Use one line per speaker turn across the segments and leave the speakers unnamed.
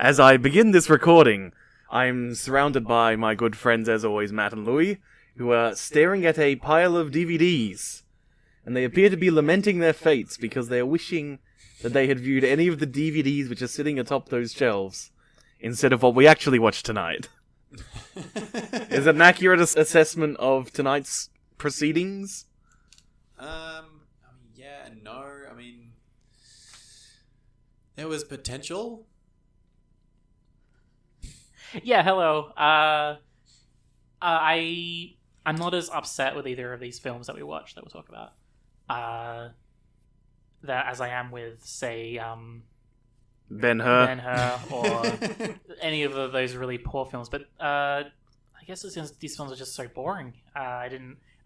As I begin this recording, I'm surrounded by my good friends, as always, Matt and Louis, who are staring at a pile of DVDs. And they appear to be lamenting their fates because they are wishing that they had viewed any of the DVDs which are sitting atop those shelves, instead of what we actually watched tonight. Is it an accurate assessment of tonight's proceedings?
Yeah, no. I mean, there was potential.
Yeah, hello. I'm not as upset with either of these films that we watched that we'll talk about. That as I am with, say,
Ben-Hur,
or any of those really poor films. But I guess it's just, these films are just so boring. I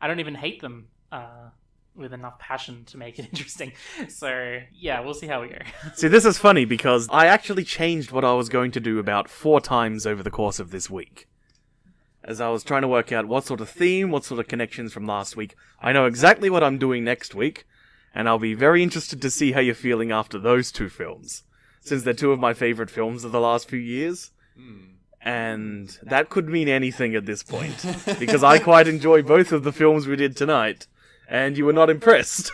don't even hate them with enough passion to make it interesting. So yeah, we'll see how we go.
See, this is funny because I actually changed what I was going to do about 4 times over the course of this week. As I was trying to work out what sort of theme, what sort of connections from last week. I know exactly what I'm doing next week, and I'll be very interested to see how you're feeling after those 2 films, since they're 2 of my favourite films of the last few years. And that could mean anything at this point, because I quite enjoy both of the films we did tonight, and you were not impressed.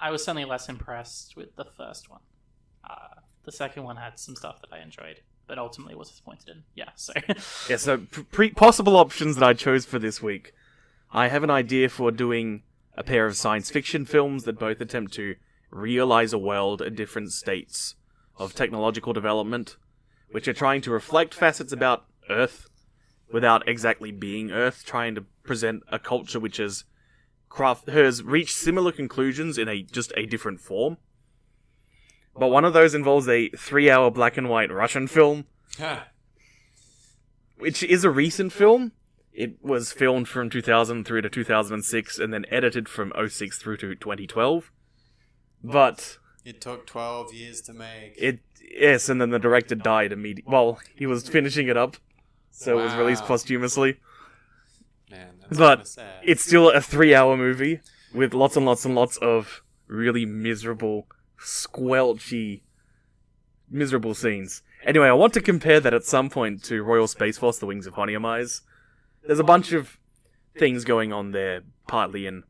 I was certainly less impressed with the first one. The second one had some stuff that I enjoyed, but ultimately was disappointed in. Yeah, so...
Yeah, so possible options that I chose for this week. I have an idea for doing a pair of science fiction films that both attempt to realize a world at different states of technological development, which are trying to reflect facets about Earth without exactly being Earth, trying to present a culture which has reached similar conclusions in just a different form. But one of those involves a 3-hour black and white Russian film, which is a recent film. It was filmed from 2003 to 2006 and then edited from 2006 through to 2012. But
it took 12 years to make.
Yes, and then the director died immediately. Well, he was finishing it up, so It was released posthumously.
Man, that's
but
sad.
It's still a 3-hour movie with lots and lots and lots of really miserable, squelchy, miserable scenes. Anyway, I want to compare that at some point to Royal Space Force: The Wings of Honyamais. There's a bunch of things going on there, partly, and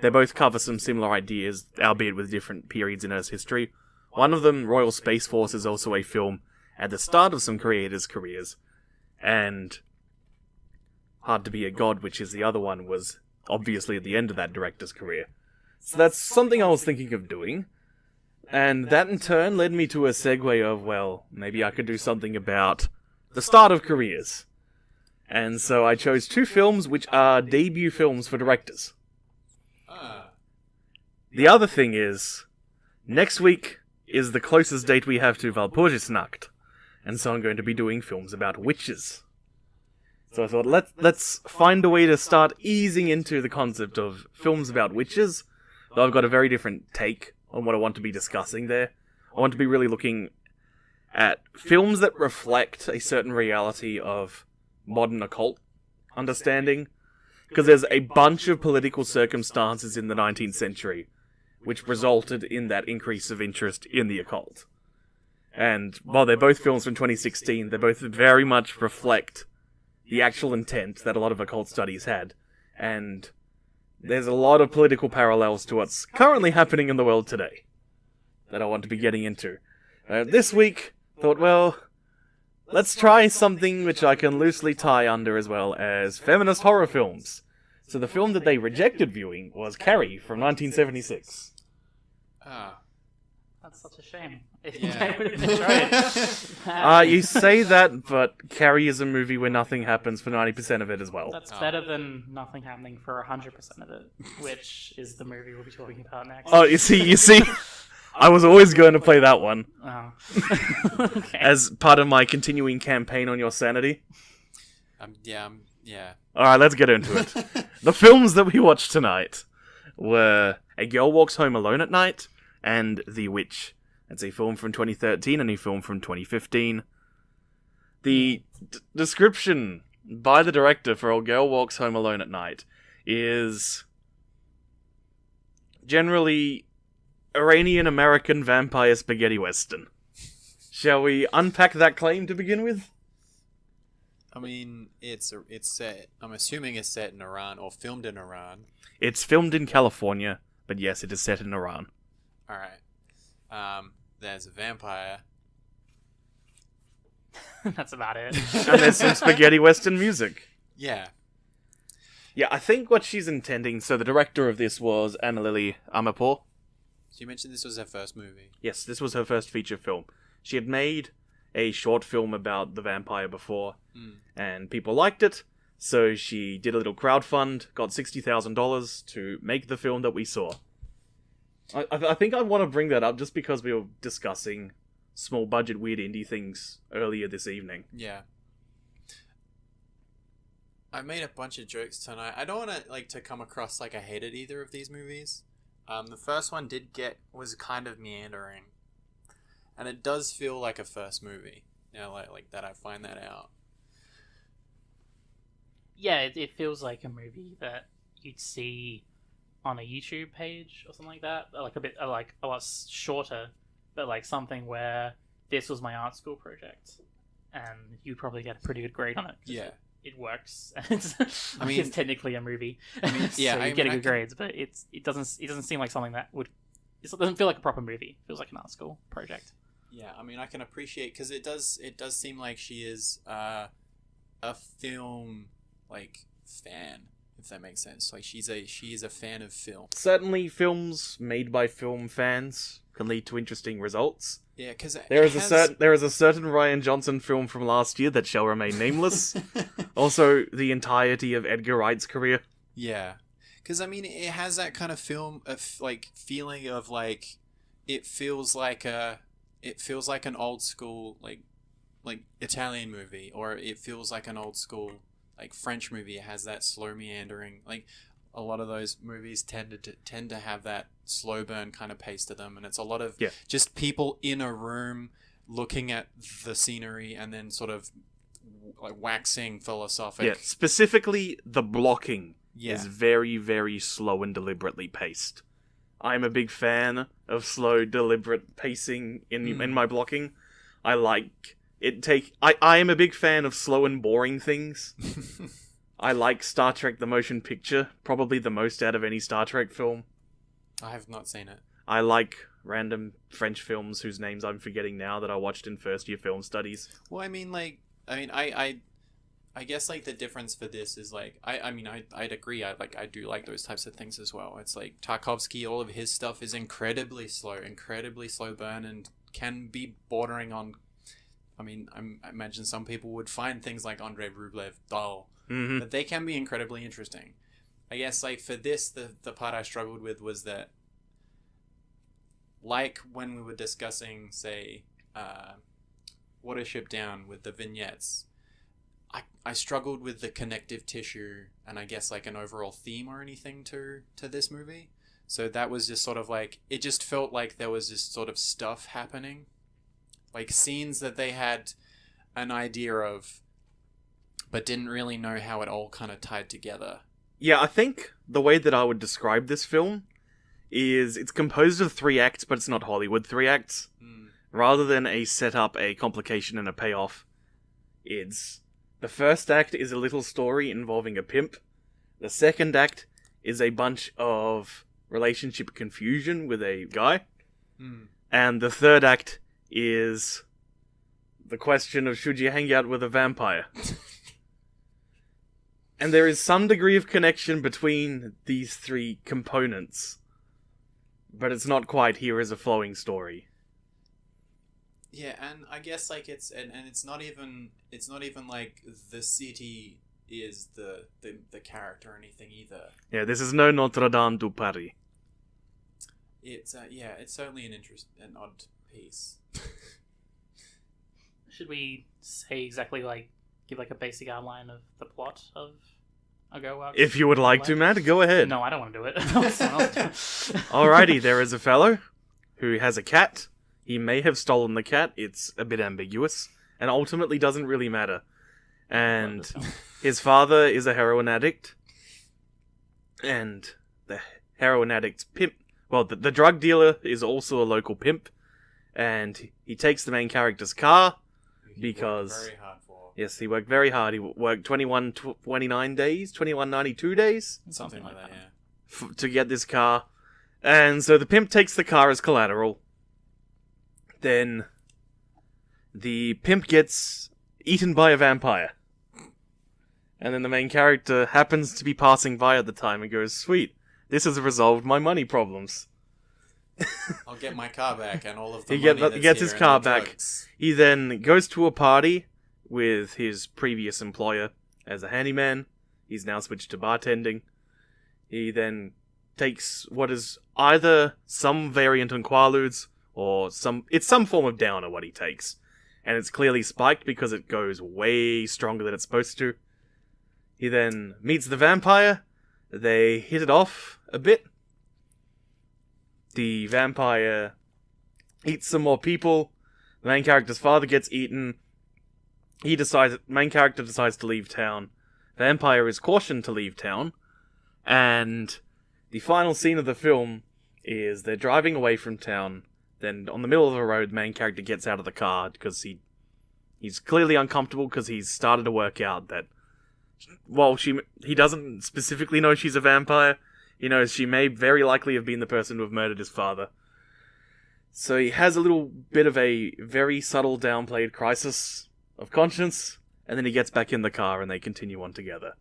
they both cover some similar ideas, albeit with different periods in Earth's history. One of them, Royal Space Force, is also a film at the start of some creators' careers, and Hard to Be a God, which is the other one, was obviously at the end of that director's career. So that's something I was thinking of doing, and that in turn led me to a segue of, well, maybe I could do something about the start of careers. And so I chose 2 films which are debut films for directors. The other thing is, next week is the closest date we have to Walpurgisnacht, and so I'm going to be doing films about witches. So I thought, let's find a way to start easing into the concept of films about witches, though I've got a very different take on what I want to be discussing there. I want to be really looking at films that reflect a certain reality of modern occult understanding, because there's a bunch of political circumstances in the 19th century which resulted in that increase of interest in the occult. And while they're both films from 2016, they both very much reflect the actual intent that a lot of occult studies had. And there's a lot of political parallels to what's currently happening in the world today that I want to be getting into. This week, thought, well, let's try something which I can loosely tie under as well as feminist horror films. So the film that they rejected viewing was Carrie from 1976.
That's such a shame.
Yeah.
I would have enjoyed it.
You say that, but Carrie is a movie where nothing happens for 90% of it as well.
That's better than nothing happening for 100% of it, which is the movie we'll be talking about next.
Oh, you see, I was always going to play that one.
Oh. Okay.
As part of my continuing campaign on your sanity.
Yeah.
Alright, let's get into it. The films that we watched tonight were A Girl Walks Home Alone at Night and The Witch. That's a film from 2013 and a film from 2015. The description by the director for A Girl Walks Home Alone at Night is generally Iranian-American vampire spaghetti western. Shall we unpack that claim to begin with?
I mean, it's set. I'm assuming it's set in Iran or filmed in Iran.
It's filmed in California, but yes, it is set in Iran.
All right. There's a vampire.
That's about it.
And there's some spaghetti western music.
Yeah.
Yeah, I think what she's intending... So the director of this was Anna Lily Amirpour.
So you mentioned this was her first movie.
Yes, this was her first feature film. She had made a short film about the vampire before, and people liked it, so she did a little crowdfund, got $60,000 to make the film that we saw. I think I want to bring that up just because we were discussing small budget weird indie things earlier this evening.
Yeah. I made a bunch of jokes tonight. I don't want to to come across like I hated either of these movies. The first one was kind of meandering, and it does feel like a first movie. Like that. I find that out.
Yeah, it feels like a movie that you'd see on a YouTube page or something like that. Like a lot shorter, but like something where this was my art school project, and you'd probably get a pretty good grade on it.
Yeah.
It works. It's technically a movie.
Yeah,
so you're getting good grades, but it doesn't seem like something that would. It doesn't feel like a proper movie. It feels like an art school project.
Yeah, I mean, I can appreciate because it does seem like she is a film fan, if that makes sense. Like she is a fan of film.
Certainly, films made by film fans can lead to interesting results.
Yeah, because
there is a certain Rian Johnson film from last year that shall remain nameless. Also, the entirety of Edgar Wright's career.
Yeah, because I mean, it has that kind of film feeling of like it feels like an old school like Italian movie, or it feels like an old school like French movie. It has that slow meandering, like a lot of those movies tend to have that slow burn kind of pace to them, and it's a lot of just people in a room looking at the scenery and then sort of like waxing philosophic.
Yeah, specifically the blocking is very, very slow and deliberately paced. I'm a big fan of slow, deliberate pacing in my blocking. I like it. I am a big fan of slow and boring things. I like Star Trek the Motion Picture, probably the most out of any Star Trek film.
I have not seen it.
I like random French films whose names I'm forgetting now that I watched in first year film studies.
Well, I guess like the difference for this is like I'd agree. I do like those types of things as well. It's like Tarkovsky, all of his stuff is incredibly slow burn, and can be bordering on. I mean, I imagine some people would find things like Andrei Rublev dull, but they can be incredibly interesting. I guess like for this, the part I struggled with was that, like when we were discussing, say, Watership Down with the vignettes, I struggled with the connective tissue and I guess like an overall theme or anything to this movie. So that was just sort of like, it just felt like there was just sort of stuff happening. Like scenes that they had an idea of, but didn't really know how it all kind of tied together.
Yeah, I think the way that I would describe this film is it's composed of 3 acts, but it's not Hollywood 3 acts. Rather than a setup, a complication, and a payoff, it's... The first act is a little story involving a pimp. The second act is a bunch of relationship confusion with a guy. And the third act is the question of should you hang out with a vampire? And there is some degree of connection between these 3 components. But it's not quite here as a flowing story.
Yeah, and I guess like it's not even like the city is the character or anything either.
Yeah, this is no Notre Dame du Paris.
It's it's certainly an odd piece.
Should we say exactly give a basic outline of the plot of A Go Wild?
If you would like to, Matt, go ahead.
No, I don't want to do it.
Alrighty, there is a fellow who has a cat. He may have stolen the cat. It's a bit ambiguous, and ultimately doesn't really matter. And his father is a heroin addict, and the heroin addict's pimp... Well, the drug dealer is also a local pimp, and he takes the main character's car
He
because...
worked very hard for.
Yes, he worked very hard. He worked 29 days, 91.92 days
Something like that, yeah.
to get this car. And so the pimp takes the car as collateral. Then the pimp gets eaten by a vampire. And then the main character happens to be passing by at the time and goes, "Sweet, this has resolved my money problems."
I'll get my car back and all of the
He
money
gets
that's
his
here
car
and the
back.
drugs.
He then goes to a party with his previous employer as a handyman. He's now switched to bartending. He then takes what is either some variant on Quaaludes or it's some form of downer what he takes. And it's clearly spiked because it goes way stronger than it's supposed to. He then meets the vampire. They hit it off a bit. The vampire eats some more people. The main character's father gets eaten. Main character decides to leave town. Vampire is cautioned to leave town. And the final scene of the film is they're driving away from town. Then on the middle of the road, main character gets out of the car because he's clearly uncomfortable because he's started to work out that while he doesn't specifically know she's a vampire, he knows she may very likely have been the person to have murdered his father. So he has a little bit of a very subtle downplayed crisis of conscience, and then he gets back in the car and they continue on together.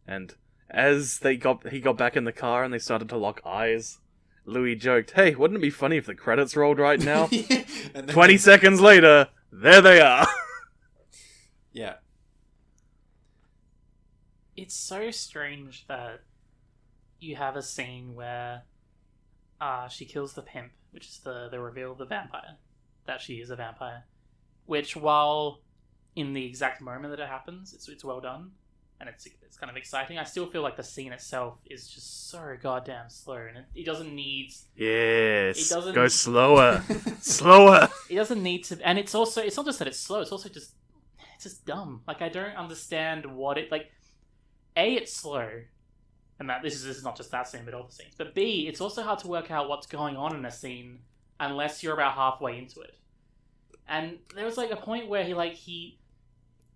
And as he got back in the car and they started to lock eyes, Louis joked, "Hey, wouldn't it be funny if the credits rolled right now?"
And then
20 seconds later, there they are.
Yeah.
It's so strange that you have a scene where she kills the pimp, which is the reveal of the vampire, that she is a vampire. Which, while in the exact moment that it happens, it's well done, and it's kind of exciting, I still feel like the scene itself is just so goddamn slow, and it doesn't need...
Yes,
It doesn't-
go slower. Slower.
It doesn't need to... And it's not just that it's slow, it's also just... It's just dumb. Like, I don't understand what it... Like, A, it's slow, and that this is not just that scene, but all the scenes. But B, it's also hard to work out what's going on in a scene unless you're about halfway into it. And there was, like, a point where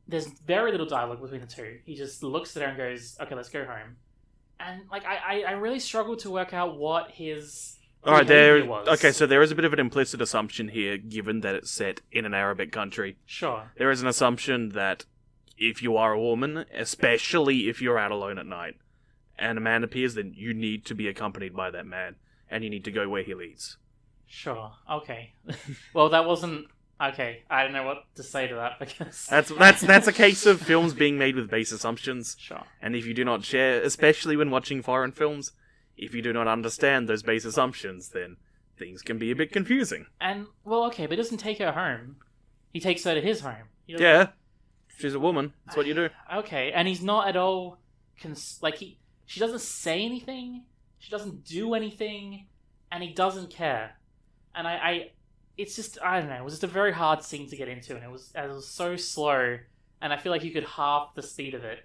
there's very little dialogue between the two. He just looks at her and goes, "Okay, let's go home." And, like, I really struggled to work out what his
Alright,
behavior was.
okay, so there is a bit of an implicit assumption here, given that it's set in an Arabic country.
Sure.
There is an assumption that if you are a woman, especially if you're out alone at night, and a man appears, then you need to be accompanied by that man, and you need to go where he leads.
Sure. Okay. Well, that wasn't... Okay, I don't know what to say to that, because...
That's a case of films being made with base assumptions.
Sure.
And if you do not share, especially when watching foreign films, if you do not understand those base assumptions, then things can be a bit confusing.
And, well, okay, but he doesn't take her home. He takes her to his home. He doesn't-
Yeah, she's a woman. That's what you do.
Okay, and he's not at all... She doesn't say anything, she doesn't do anything, and he doesn't care. And it's just, I don't know, it was just a very hard scene to get into, and it was so slow, and I feel like you could half the speed of it.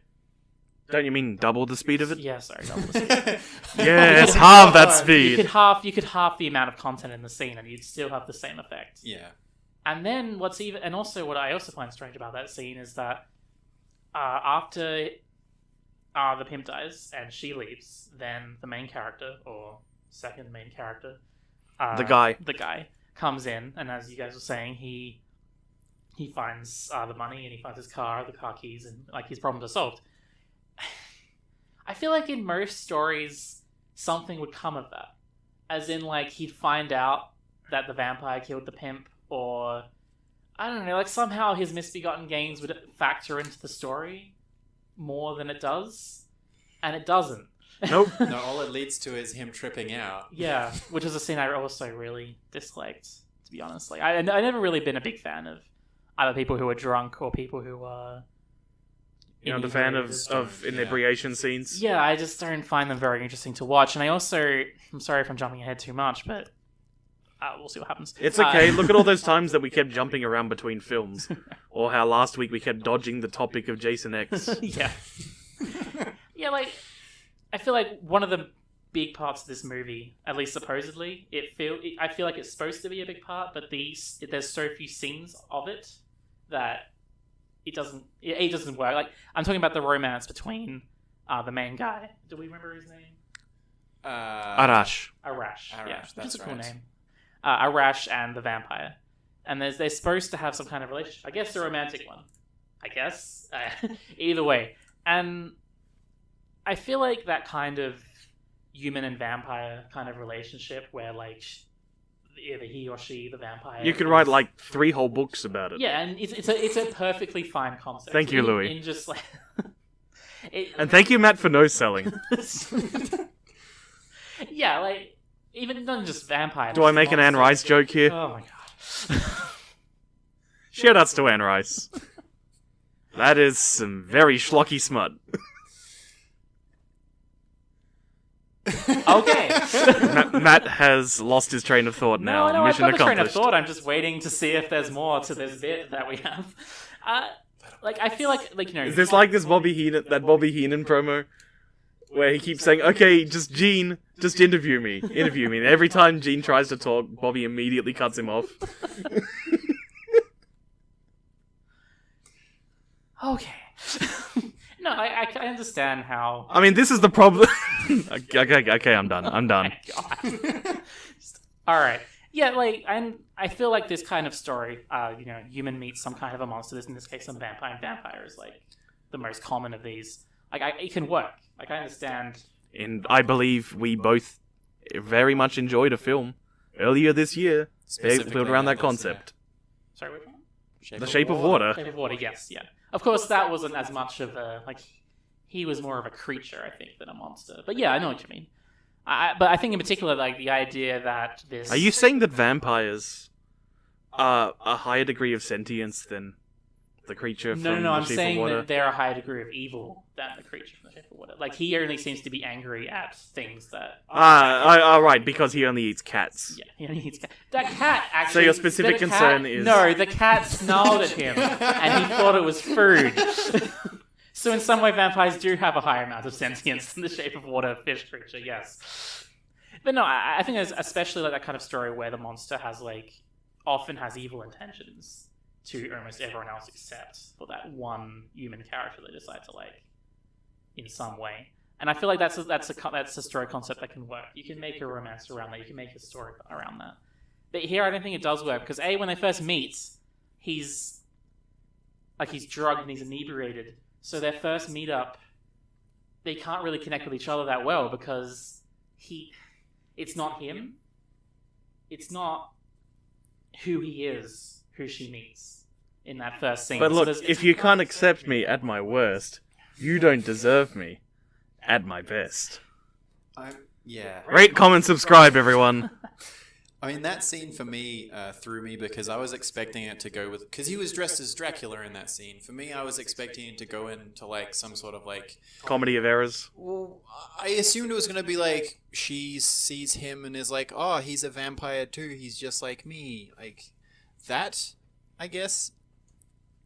Don't you mean double the speed of it?
Yeah, sorry, double the speed.
Yes, half that
You
speed.
could half the amount of content in the scene, and you'd still have the same effect.
Yeah.
And then what I also find strange about that scene is that after the pimp dies and she leaves, then the main character, or second main character,
The guy
comes in, and as you guys were saying, he finds the money, and he finds his car, the car keys, and like his problems are solved. I feel like in most stories, something would come of that, as in like he'd find out that the vampire killed the pimp, or I don't know, like somehow his misbegotten gains would factor into the story more than it does, and it doesn't.
Nope.
No, all it leads to is him tripping out.
Yeah, which is a scene I also really disliked, to be honest. Like, I never really been a big fan of either people who are drunk or people who are...
You're not a fan of
Yeah.
inebriation scenes?
Yeah, I just don't find them very interesting to watch. And I'm sorry if I'm jumping ahead too much, but we'll see what happens.
It's okay. Look at all those times that we kept jumping around between films. Or how last week we kept dodging the topic of Jason X.
Yeah. Yeah, like, I feel like one of the big parts of this movie, at least supposedly. I feel like it's supposed to be a big part, but there's so few scenes of it that it doesn't work. Like, I'm talking about the romance between the main guy. Do we remember his name?
Arash.
Arash, yeah, which
that's
is a cool
right.
name. Arash and the vampire, and they're supposed to have some kind of relationship. I guess a romantic one. I guess either way, and I feel like that kind of human and vampire kind of relationship, where like either he or she, the vampire,
You could write like 3 whole books about it.
yeah, and it's a perfectly fine concept.
Thank you, Louis.
In just like,
And thank you, Matt, for no selling.
yeah, like even not just vampire.
Do I make an Anne Rice joke here?
Oh my god.
Shoutouts to Anne Rice. That is some very schlocky smut.
Okay.
Matt has lost his train of thought now.
No,
Mission
I've got the train of
accomplished.
thought. I'm just waiting to see if there's more to this bit that we have. Like I feel like you know.
Is this like this Bobby Heenan promo? Where he keeps saying, okay, just Gene, just interview me. And every time Gene tries to talk, Bobby immediately cuts him off.
Okay. No, I understand how.
I mean, this is the problem. Okay, I'm done.
God. All right. Yeah, like I feel like this kind of story, human meets some kind of a monster. In this case, some vampire. And vampire is like the most common of these. Like, it can work. Like, I understand.
And I believe we both very much enjoyed a film earlier this year built around that concept.
Sorry, which one?
The Shape of Water.
Shape of Water, yes, yeah. Of course, that wasn't as much of a, like, he was more of a creature, I think, than a monster. But yeah, I know what you mean. But I think in particular, like, the idea that this...
Are you saying that vampires are a higher degree of sentience than the creature from
No,
the
I'm
Shape of
saying
Water?
that they're a higher degree of evil than the creature from the Shape of Water. Like, he only seems to be angry at things that...
Right, because he only eats cats.
Yeah, he only eats cat. That cat actually...
So your specific concern is...
No, the cat snarled at him, and he thought it was food. So in some way, vampires do have a higher amount of sentience than the Shape of Water fish creature, yes. But no, I think there's especially like that kind of story where the monster has like often has evil intentions to almost everyone else except for that one human character they decide to like in some way. And I feel like that's a story concept that can work. You can make a romance around that. You can make a story around that. But here, I don't think it does work because when they first meet, he's drugged and he's inebriated. So their first meetup, they can't really connect with each other that well because it's not him. It's not who he is, who she meets in that first scene.
But look,
So
if you can't accept me at my worst, you don't deserve me at my best.
Yeah.
Rate, comment, subscribe, everyone.
I mean, that scene for me threw me because I was expecting it to go with... Because he was dressed as Dracula in that scene. For me, I was expecting it to go into, like, some sort of, like...
Comedy of errors.
Well, I assumed it was going to be, like, she sees him and is like, oh, he's a vampire too. He's just like me. Like, that, I guess.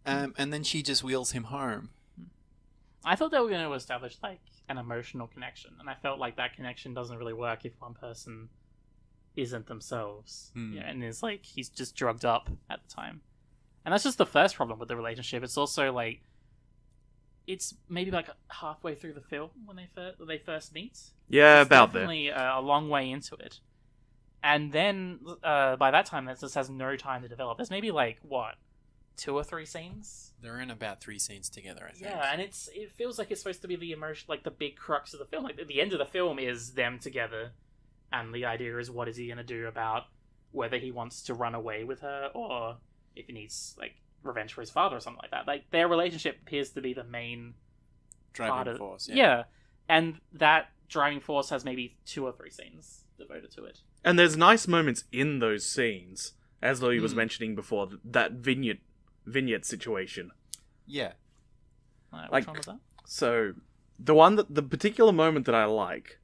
And then she just wheels him home.
I thought they were going to establish like an emotional connection, and I felt like that connection doesn't really work if one person isn't themselves. Yeah, and is like he's just drugged up at the time, and that's just the first problem with the relationship. It's also like it's maybe like halfway through the film when they first meet.
Yeah,
It's
about there.
definitely a long way into it, and then by that time, this just has no time to develop. There's maybe like what 2 or 3 scenes.
They're in about 3 scenes together, I think.
Yeah, and it feels like it's supposed to be the emotion, like the big crux of the film. Like at the end of the film is them together, and the idea is what is he going to do about whether he wants to run away with her or if he needs like revenge for his father or something like that. Like their relationship appears to be the main part
Driving
of
force,
yeah, and that driving force has maybe 2 or 3 scenes devoted to it.
And there's nice moments in those scenes, as Louis was mentioning before, that vignette situation.
Yeah.
Which
Like-
one was that?
So, the particular moment that I like,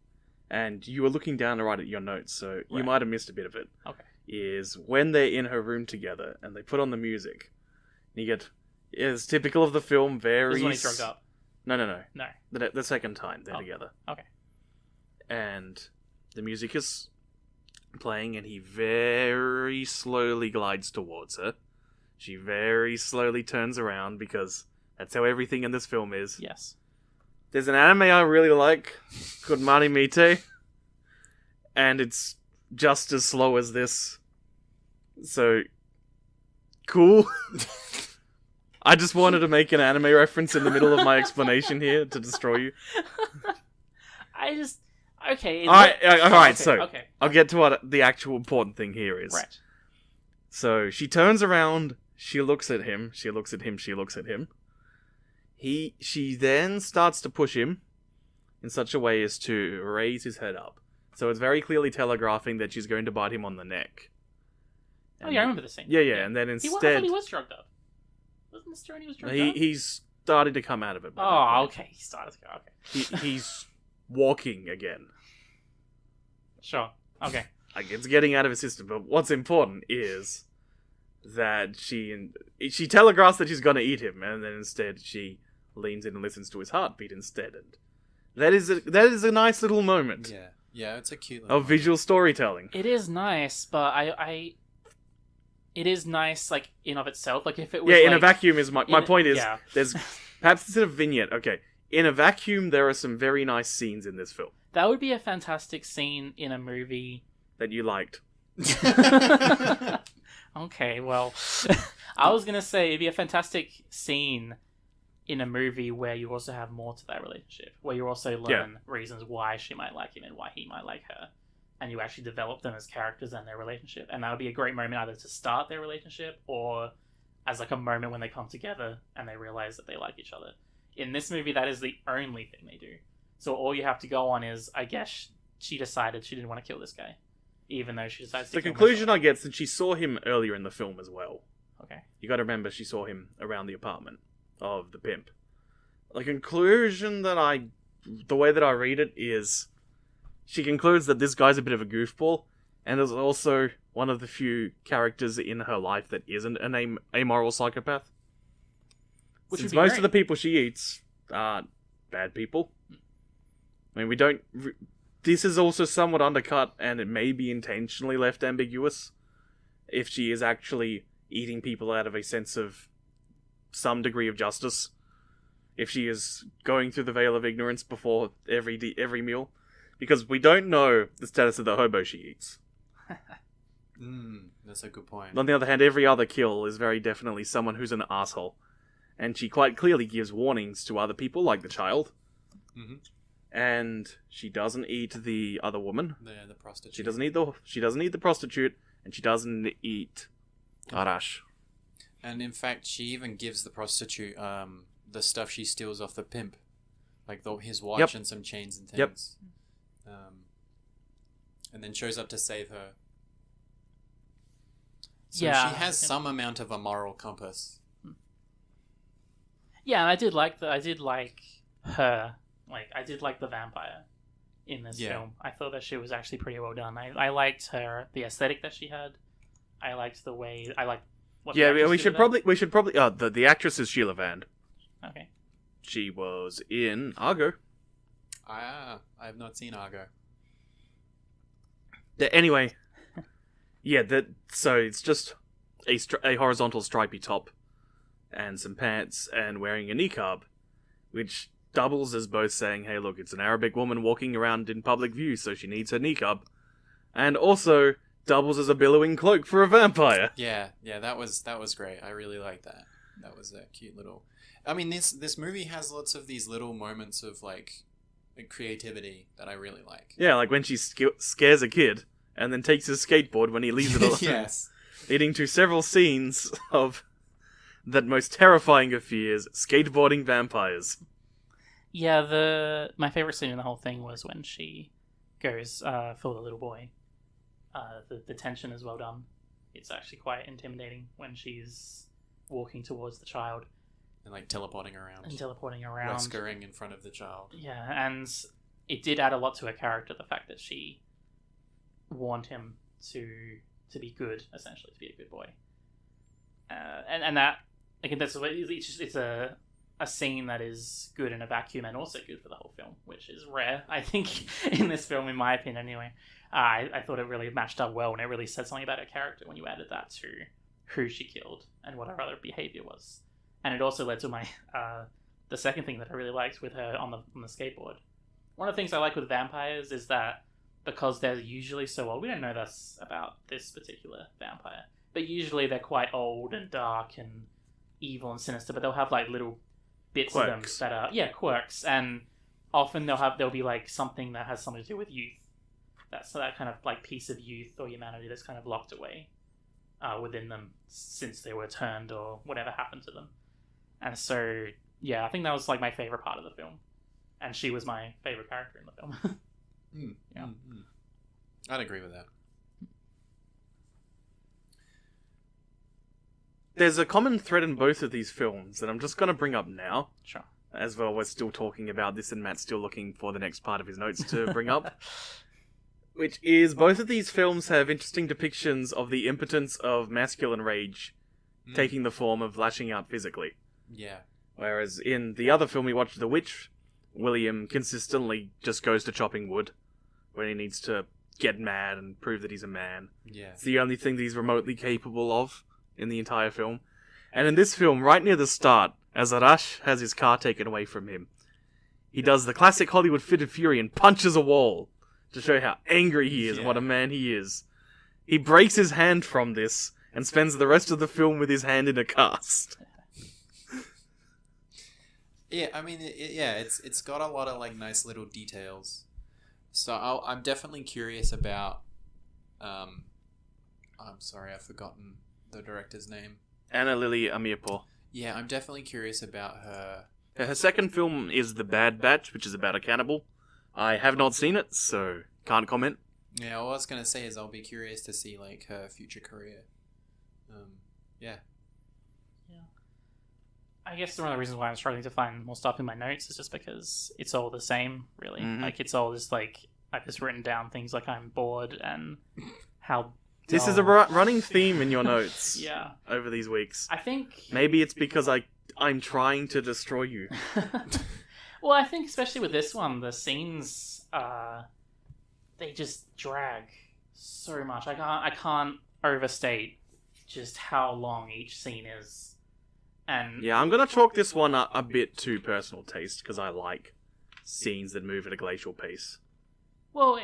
and you were looking down to write at your notes, so you
Right.
might have missed a bit of it,
Okay.
is when they're in her room together and they put on the music. And you get, it's typical of the film, very...
This is when he's drugged up.
No.
No.
The second time they're
Oh.
together.
Okay.
And The music is playing, and he very slowly glides towards her. She very slowly turns around, because that's how everything in this film is.
Yes.
There's an anime I really like called Mari Mite, and it's just as slow as this. So, cool. I just wanted to make an anime reference in the middle of my explanation here to destroy you.
Okay.
Alright, so
Okay.
I'll get to what the actual important thing here is.
Right.
So she turns around, she looks at him, she looks at him, she looks at him. She then starts to push him in such a way as to raise his head up. So it's very clearly telegraphing that she's going to bite him on the neck.
Oh yeah, I remember the scene.
Yeah, and then
I
instead...
thought he was drugged up. Wasn't this when he was drugged up?
He's starting to come out of it. by that
Oh,
point.
okay. He started to go, okay.
He's walking again.
Sure. Okay.
Like, it's getting out of his system, but what's important is that she telegraphs that she's gonna eat him, and then instead she leans in and listens to his heartbeat instead, and that is a nice little moment
Yeah, it's a cute little
of visual storytelling.
It is nice, but it is nice, like, in of itself. Like, if it was
in a vacuum is my point is,
yeah.
there's, perhaps instead of vignette, okay, in a vacuum there are some very nice scenes in this film.
That would be a fantastic scene in a movie.
That you liked.
Okay, well, I was gonna say it'd be a fantastic scene in a movie where you also have more to that relationship, where you also learn reasons why she might like him and why he might like her, and you actually develop them as characters and their relationship. And that would be a great moment either to start their relationship or as like a moment when they come together and they realize that they like each other. In this movie, that is the only thing they do. So all you have to go on is, I guess she decided she didn't want to kill this guy, even though she decides to
The
kill
conclusion
herself.
I get is that she saw him earlier in the film as well.
Okay.
You gotta remember, she saw him around the apartment of the pimp. The conclusion the way that I read it is, she concludes that this guy's a bit of a goofball, and is also one of the few characters in her life that isn't an amoral psychopath.
Which
Since
would be
most
great.
of the people she eats are bad people. I mean, we don't... This is also somewhat undercut, and it may be intentionally left ambiguous, if she is actually eating people out of a sense of some degree of justice. If she is going through the veil of ignorance before every meal. Because we don't know the status of the hobo she eats.
That's a good point.
On the other hand, every other kill is very definitely someone who's an asshole. And she quite clearly gives warnings to other people, like the child.
Mm-hmm.
And she doesn't eat the other woman.
The prostitute.
She doesn't eat the prostitute, and she doesn't eat Arash.
And in fact, she even gives the prostitute the stuff she steals off the pimp, like his watch and some chains and things. And then shows up to save her. So she has some amount of a moral compass.
Yeah, and I did like her. Like, I did like the vampire in this film. I thought that she was actually pretty well done. I liked the aesthetic that she had. I liked the way... what the actress
we
did
should
with
probably... the actress is Sheila Vand.
that. Okay.
She was in Argo.
I have not seen Argo.
Anyway, so it's just a horizontal stripy top and some pants and wearing a niqab, which doubles as both saying, hey look, it's an Arabic woman walking around in public view, so she needs her niqab, and also doubles as a billowing cloak for a vampire.
Yeah, that was great. I really liked that. That was a cute little... I mean, this movie has lots of these little moments of like creativity that I really like.
Yeah, like when she scares a kid and then takes his skateboard when he leaves it alone.
Yes.
Leading to several scenes of that most terrifying of fears, skateboarding vampires.
Yeah, my favorite scene in the whole thing was when she goes for the little boy. The tension is well done. It's actually quite intimidating when she's walking towards the child.
And like teleporting around.
Whiskering
in front of the child.
Yeah, and it did add a lot to her character, the fact that she warned him to be good, essentially, to be a good boy. And that, again, it's a scene that is good in a vacuum and also good for the whole film, which is rare, I think, in this film, in my opinion, anyway. I thought it really matched up well, and it really said something about her character when you added that to who she killed and what her other behavior was. And it also led to my the second thing that I really liked with her on the skateboard. One of the things I like with vampires is that because they're usually so old, we don't know this about this particular vampire, but usually they're quite old and dark and evil and sinister, but they'll have like little bits
Quirks.
of them that are quirks, and often there'll be like something that has something to do with youth. That's that kind of like piece of youth or humanity that's kind of locked away within them since they were turned or whatever happened to them. And so, yeah, I think that was like my favorite part of the film, and she was my favorite character in the film. Yeah.
I'd agree with that.
There's a common thread in both of these films that I'm just going to bring up now.
Sure.
As well, we're still talking about this and Matt's still looking for the next part of his notes to bring up. Which is, both of these films have interesting depictions of the impotence of masculine rage taking the form of lashing out physically.
Yeah.
Whereas in the other film we watched, The Witch, William consistently just goes to chopping wood when he needs to get mad and prove that he's a man.
Yeah.
It's the only thing that he's remotely capable of in the entire film. And in this film, right near the start, as Arash has his car taken away from him, he does the classic Hollywood fit of fury and punches a wall to show how angry he is and what a man he is. He breaks his hand from this and spends the rest of the film with his hand in a cast.
Yeah, I mean, it's got a lot of like nice little details. So I'm definitely curious about. I'm sorry, I've forgotten the director's name.
Anna Lily Amirpour.
Yeah, I'm definitely curious about her.
Her second film is The Bad Batch, which is about a cannibal. I have not seen it, so can't comment.
Yeah, all I was gonna say is I'll be curious to see like her future career. Yeah.
I guess one of the reasons why I'm struggling to find more stuff in my notes is just because it's all the same, really.
Mhm.
Like, it's all just like, I've just written down things like I'm bored and how
This is a running theme in your notes
Yeah.
over these weeks.
I think...
Maybe it's because I'm trying to destroy you.
Well, I think especially with this one, the scenes, they just drag so much. I can't overstate just how long each scene is. And
Yeah, I'm going to chalk this one a bit to personal taste, because I like scenes that move at a glacial pace.
Well,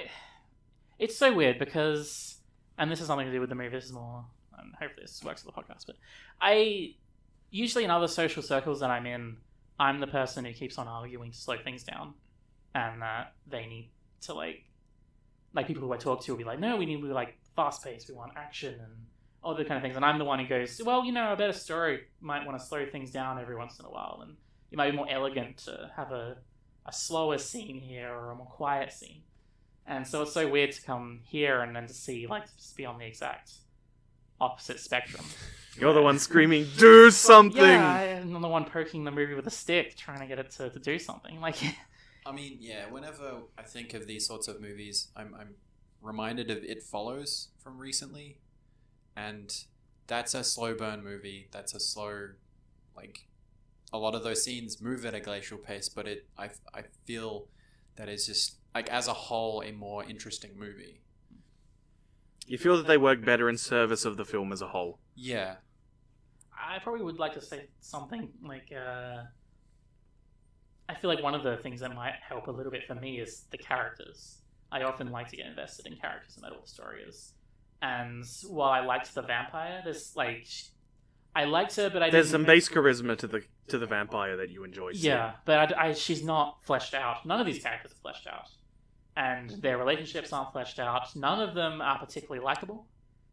it's so weird because, and this has something to do with the movie, this is more, and hopefully this works for the podcast, but I, usually in other social circles that I'm in, I'm the person who keeps on arguing to slow things down, and that they need to, like people who I talk to will be like, no, we need to be, like, fast-paced, we want action, and all the kind of things, and I'm the one who goes, well, a better story might want to slow things down every once in a while, and it might be more elegant to have a slower scene here, or a more quiet scene. And so it's so weird to come here and then to see, like, just be on the exact opposite spectrum.
You're the one screaming, do something!
Yeah, I'm the one poking the movie with a stick, trying to get it to do something. Like,
I mean, yeah, whenever I think of these sorts of movies, I'm reminded of It Follows from recently. And that's a slow burn movie. That's a slow, like, a lot of those scenes move at a glacial pace, but I feel that it's just, like, as a whole, a more interesting movie.
You feel that they work better in service of the film as a whole.
Yeah.
I probably would like to say something like, I feel like one of the things that might help a little bit for me is the characters. I often like to get invested in characters no matter what the story is. And while I liked the vampire, there's like, I liked her, but
There's some base charisma to the vampire that you enjoy seeing.
Yeah, but she's not fleshed out. None of these characters are fleshed out, and their relationships aren't fleshed out. None of them are particularly likable.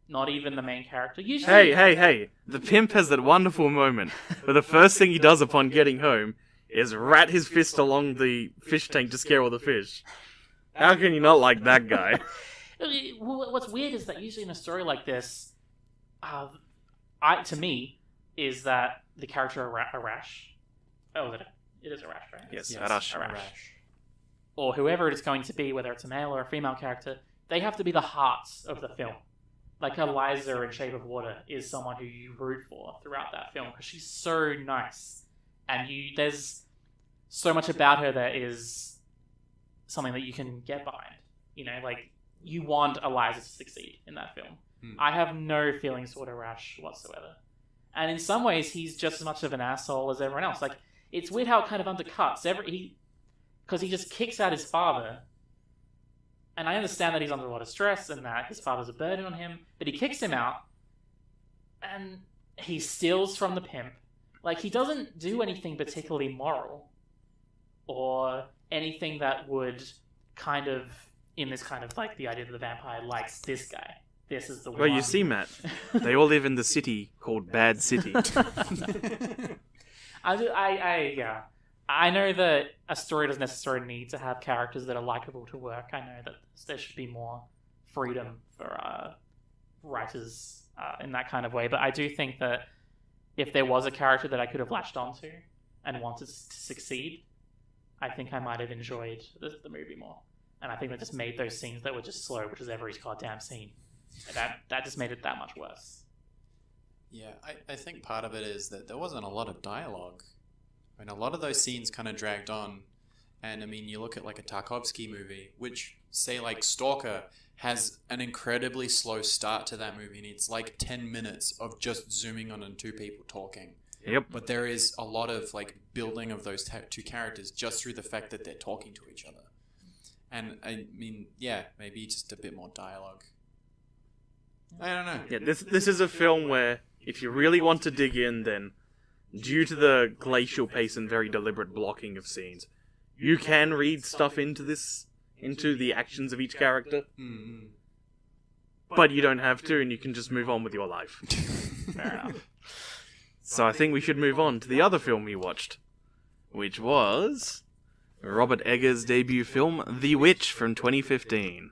Not even the main character. Usually,
Hey! The pimp has that wonderful moment where the first thing he does upon getting home is rat his fist along the fish tank to scare all the fish. How can you not like that guy?
What's weird is that usually in a story like this, to me, is that the character Arash. Oh, it is Arash, right?
Yes,
Yes,
Arash.
Or whoever it is going to be, whether it's a male or a female character, they have to be the heart of the film. Like Eliza in Shape of Water is someone who you root for throughout that film because she's so nice and there's so much about her that is something that you can get behind. You know, like, you want Eliza to succeed in that film. I have no feelings toward Arash whatsoever. And in some ways, he's just as much of an asshole as everyone else. Like, it's weird how it kind of undercuts because he just kicks out his father. And I understand that he's under a lot of stress and that his father's a burden on him, but he kicks him out and he steals from the pimp. Like, he doesn't do anything particularly moral or anything that would kind of, in this kind of, like, the idea that the vampire likes this guy. This is the one.
Well, you see, Matt, they all live in the city called Bad City.
Yeah. I know that a story doesn't necessarily need to have characters that are likable to work. I know that there should be more freedom for writers in that kind of way. But I do think that if there was a character that I could have latched onto and wanted to succeed, I think I might have enjoyed the movie more. And I think that just made those scenes that were just slow, which is every goddamn scene. That just made it that much worse.
Yeah, I think part of it is that there wasn't a lot of dialogue. I mean, a lot of those scenes kind of dragged on. And, I mean, you look at, like, a Tarkovsky movie, which, say, like, Stalker, has an incredibly slow start to that movie. And it's, like, 10 minutes of just zooming on and two people talking.
Yep.
But there is a lot of, like, building of those two characters just through the fact that they're talking to each other. And, I mean, yeah, maybe just a bit more dialogue. I don't know.
Yeah, this is a film where, if you really want to dig in, then, due to the glacial pace and very deliberate blocking of scenes, you can read stuff into the actions of each character.
Mm-hmm.
But you don't have to, and you can just move on with your life.
Fair enough.
So I think we should move on to the other film we watched, which was Robert Eggers' debut film, The Witch, from 2015.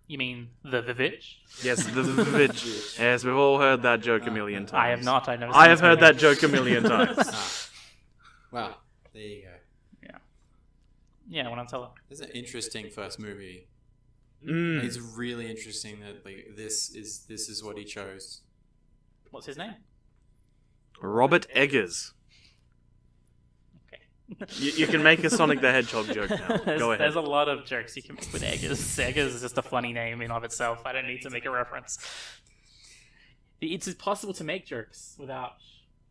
You mean The Vivitch?
Yes, The Witch. Yes, we've all heard that joke a million times.
I have not.
I have heard that joke a million times.
Wow, there you go.
Yeah, when I tell her.
This is an interesting first movie.
Mm.
It's really interesting that, like, this is what he chose.
What's his name?
Robert Eggers.
Okay.
You can make a Sonic the Hedgehog joke now. Go ahead.
There's a lot of jokes you can make with Eggers. Eggers is just a funny name in of itself. I don't need to make a reference. It's possible to make jokes without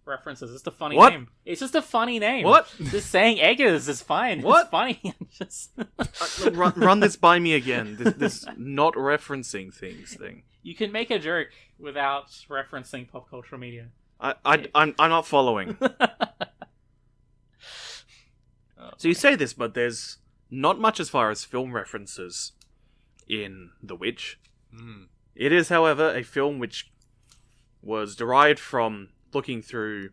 references. It's just a funny name. It's just a funny name.
What?
Just saying Eggers is fine.
What?
It's funny. Just
run this by me again. This not referencing things thing.
You can make a joke without referencing pop cultural media.
I'm not following. So you say this, but there's not much as far as film references in The Witch.
Mm.
It is, however, a film which was derived from looking through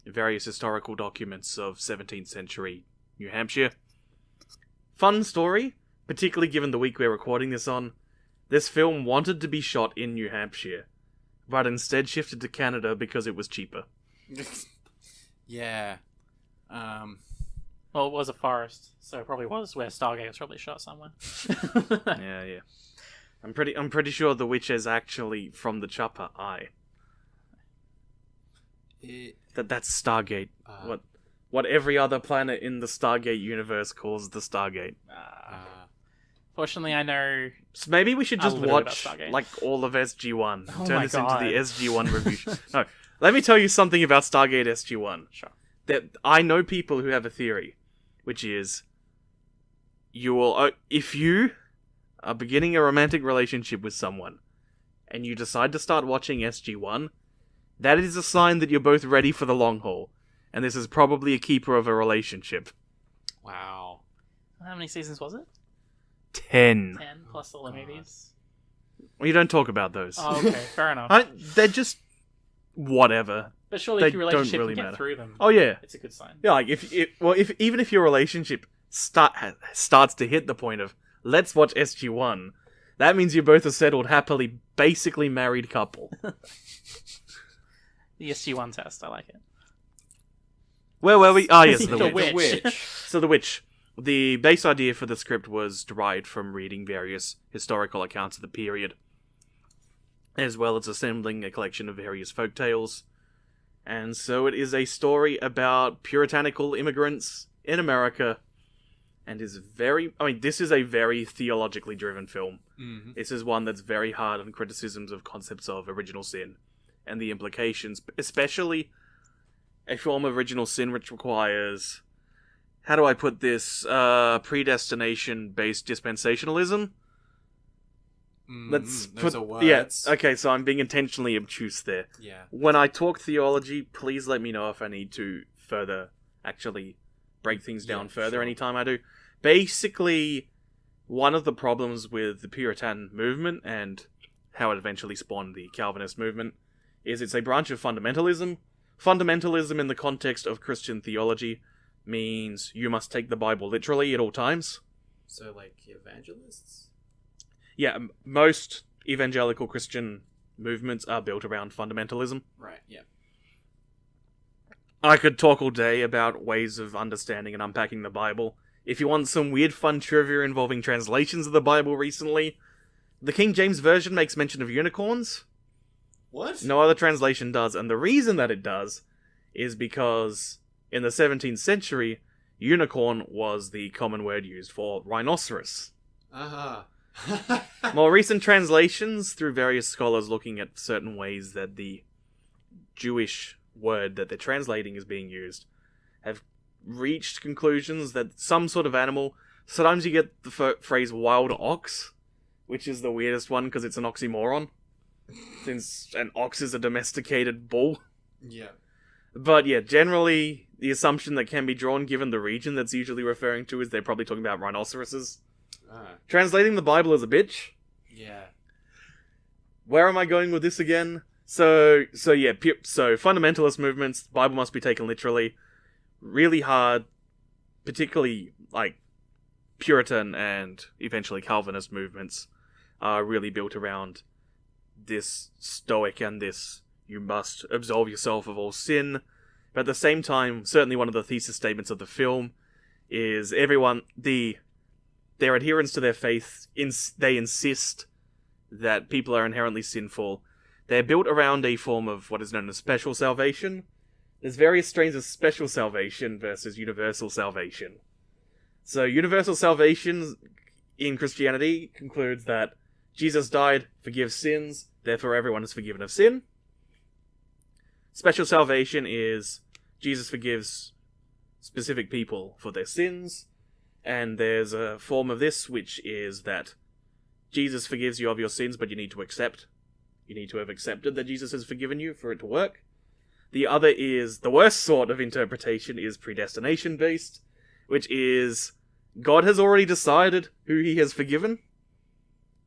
various historical documents of 17th century New Hampshire. Fun story, particularly given the week we're recording this on. This film wanted to be shot in New Hampshire, but instead shifted to Canada because it was cheaper.
Yeah.
Well, it was a forest, so it probably was where Stargate was probably shot somewhere.
Yeah. I'm pretty sure The Witch is actually from the Chopper Eye. That's Stargate. What every other planet in the Stargate universe calls the Stargate.
Fortunately, I know.
So maybe we should just watch
Stargate.
like all of SG1.
Oh
Turn
my
this
God.
into the SG1 review. No, let me tell you something about Stargate SG1.
Sure.
That I know people who have a theory, which is you will if you are beginning a romantic relationship with someone and you decide to start watching SG1, that is a sign that you're both ready for the long haul, and this is probably a keeper of a relationship.
Wow.
How many seasons was it?
10.
10 plus all the movies.
Well, you don't talk about those.
Oh, okay, fair enough.
They're just whatever.
But surely
they
if your relationship
don't really
can get
matter.
through them,
Oh yeah,
it's a good sign.
yeah. Like if even if your relationship starts to hit the point of let's watch SG1, that means you're both a settled, happily, basically married couple.
The SG1 test, I like it.
Where were we? Ah, yes,
The
The
Witch.
Witch. So The Witch. The base idea for the script was derived from reading various historical accounts of the period, as well as assembling a collection of various folk tales. And so it is a story about puritanical immigrants in America, and is this is a very theologically driven film.
Mm-hmm.
This is one that's very hard on criticisms of concepts of original sin and the implications, especially a form of original sin which requires, how do I put this, predestination-based dispensationalism?
Those are words.
Yeah, okay, so I'm being intentionally obtuse there.
Yeah.
When I talk theology, please let me know if I need to further actually break things down further anytime I do. Basically, one of the problems with the Puritan movement and how it eventually spawned the Calvinist movement is it's a branch of fundamentalism. Fundamentalism in the context of Christian theology means you must take the Bible literally at all times.
So, like, evangelists?
Yeah, most evangelical Christian movements are built around fundamentalism.
Right, yeah.
I could talk all day about ways of understanding and unpacking the Bible. If you want some weird fun trivia involving translations of the Bible recently, the King James Version makes mention of unicorns.
What?
No other translation does, and the reason that it does is because in the 17th century, unicorn was the common word used for rhinoceros.
Uh-huh.
More recent translations, through various scholars looking at certain ways that the Jewish word that they're translating is being used, have reached conclusions that some sort of animal, sometimes you get the phrase wild ox, which is the weirdest one because it's an oxymoron, since an ox is a domesticated bull.
Yeah.
But yeah, generally, the assumption that can be drawn given the region that's usually referring to is they're probably talking about rhinoceroses. Translating the Bible as a bitch.
Yeah.
Where am I going with this again? So fundamentalist movements, the Bible must be taken literally. Really hard, particularly like Puritan and eventually Calvinist movements are really built around this stoic and this you must absolve yourself of all sin. But at the same time, certainly one of the thesis statements of the film is their adherence to their faith, they insist that people are inherently sinful. They're built around a form of what is known as special salvation. There's various strains of special salvation versus universal salvation. So universal salvation in Christianity concludes that Jesus died, forgives sins, therefore everyone is forgiven of sin. Special salvation is Jesus forgives specific people for their sins, and there's a form of this which is that Jesus forgives you of your sins, but you need to accept. You need to have accepted that Jesus has forgiven you for it to work. The other is, the worst sort of interpretation is predestination-based, which is God has already decided who he has forgiven.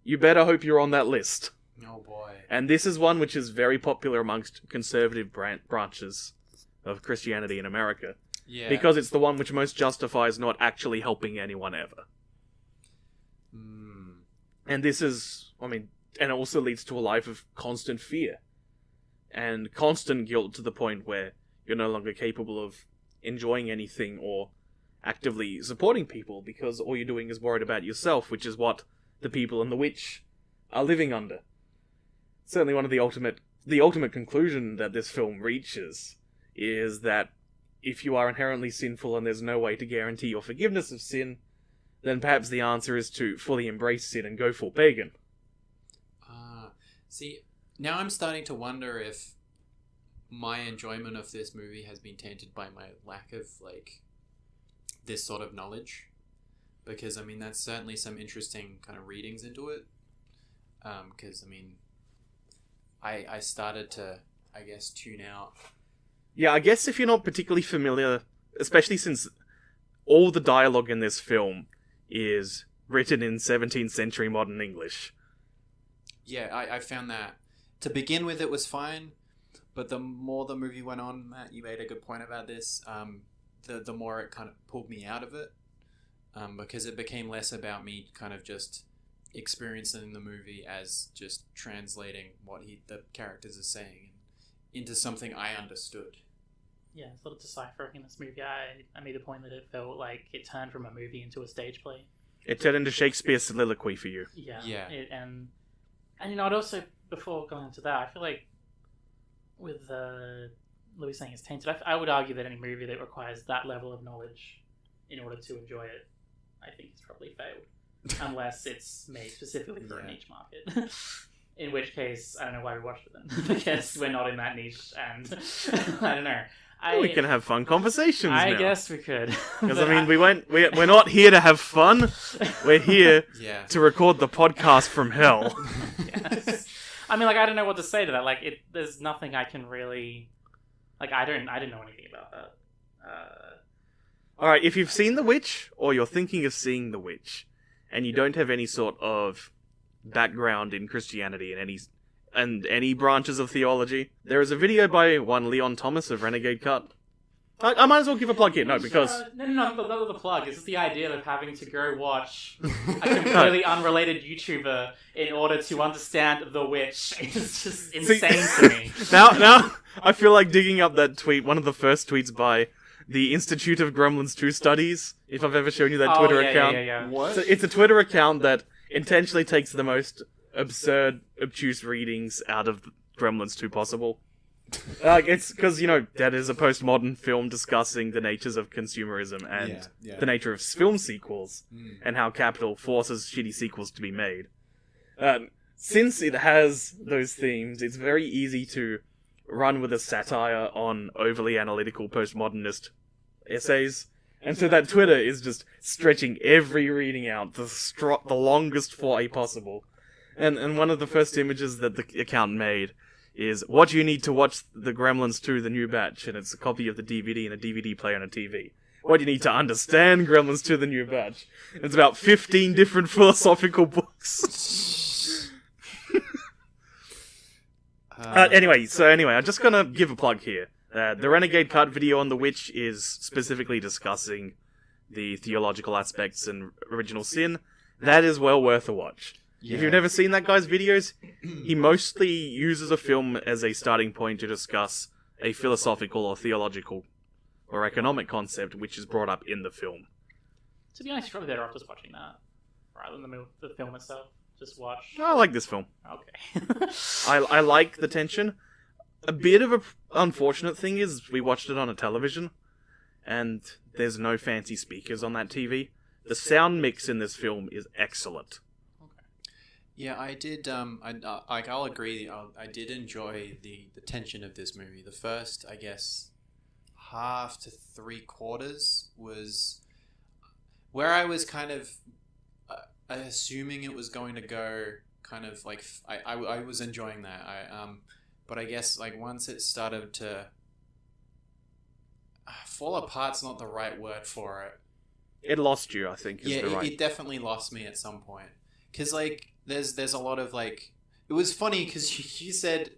You better hope you're on that list.
Oh boy.
And this is one which is very popular amongst conservative branches of Christianity in America.
Yeah.
Because it's the one which most justifies not actually helping anyone ever. And this is, and it also leads to a life of constant fear. And constant guilt to the point where you're no longer capable of enjoying anything or actively supporting people because all you're doing is worried about yourself, which is what the people in The Witch are living under. Certainly one of the ultimate conclusion that this film reaches is that if you are inherently sinful and there's no way to guarantee your forgiveness of sin, then perhaps the answer is to fully embrace sin and go full pagan.
See, now I'm starting to wonder if my enjoyment of this movie has been tainted by my lack of, this sort of knowledge. Because, that's certainly some interesting kind of readings into it. Because, I started to, tune out.
Yeah, I guess if you're not particularly familiar, especially since all the dialogue in this film is written in 17th century modern English.
Yeah, I found that to begin with it was fine, but the more the movie went on, Matt, you made a good point about this, the more it kind of pulled me out of it, because it became less about me kind of just experiencing the movie as just translating what the characters are saying into something I understood.
Yeah, sort of deciphering in this movie, I made the point that it felt like it turned from a movie into a stage play.
It turned into Shakespeare's soliloquy for you.
Yeah. And I'd also, before going into that, I feel like with the Louis saying it's tainted. I would argue that any movie that requires that level of knowledge in order to enjoy it, I think it's probably failed. Unless it's made specifically for a niche market. In which case, I don't know why we watched it then. Because we're not in that niche, and I don't know.
We can have fun conversations
I
now.
guess we could.
Because, I mean, we're not here to have fun. We're here to record the podcast from hell.
Yes. I mean, like, I don't know what to say to that. Like, there's nothing I can really... Like, I didn't know anything about that.
Alright, if you've seen The Witch, or you're thinking of seeing The Witch, and you don't have any sort of background in Christianity and any branches of theology, there is a video by one Leon Thomas of Renegade Cut. I might as well give a plug here, no, because...
No, not the plug. It's just the idea of having to go watch a completely unrelated YouTuber in order to understand The Witch. It's just insane to me.
Now, I feel like digging up that tweet, one of the first tweets by the Institute of Gremlins 2 Studies, if I've ever shown you that Twitter account.
Yeah.
What?
So it's a Twitter account that intentionally takes the most absurd, obtuse readings out of Gremlins 2 possible. It's because, that is a postmodern film discussing the natures of consumerism and the nature of film sequels, and how capital forces shitty sequels to be made. Since it has those themes, it's very easy to run with a satire on overly analytical postmodernist essays. And so that Twitter is just stretching every reading out the longest for a possible. And one of the first images that the account made is, what do you need to watch The Gremlins 2, The New Batch? And it's a copy of the DVD and a DVD player and a TV. What do you need to understand Gremlins 2, The New Batch? It's about 15 different philosophical books. Anyway, I'm just gonna give a plug here. The Renegade Cut video on The Witch is specifically discussing the theological aspects and original sin. That is well worth a watch. Yeah. If you've never seen that guy's videos, he mostly uses a film as a starting point to discuss a philosophical or theological or economic concept which is brought up in the film.
To be honest, you're probably better off just watching that rather than the film itself. Just watch.
I like this film.
Okay.
I like the tension. A bit of an unfortunate thing is we watched it on a television, and there's no fancy speakers on that TV. The sound mix in this film is excellent.
Yeah, I did. I'll agree. I did enjoy the tension of this movie. The first, I guess, half to 3/4 was where I was kind of assuming it was going to go. Kind of like I was enjoying that. But I guess like once it started to fall apart's not the right word for it.
It lost you, I think.
It definitely lost me at some point. Because like there's a lot of like, it was funny because you said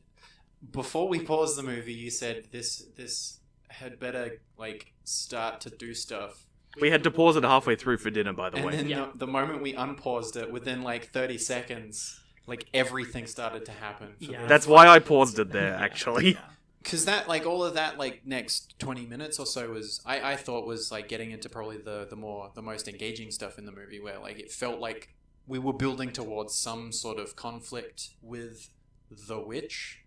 before we paused the movie, you said this had better like start to do stuff.
We had to pause it halfway through for dinner, by the way.
And then the moment we unpaused it, within like 30 seconds, like everything started to happen.
That's why I paused it there, actually.
Because that, like, all of that, like, next 20 minutes or so was, I thought was, like, getting into probably the most engaging stuff in the movie, where, like, it felt like we were building towards some sort of conflict with the witch.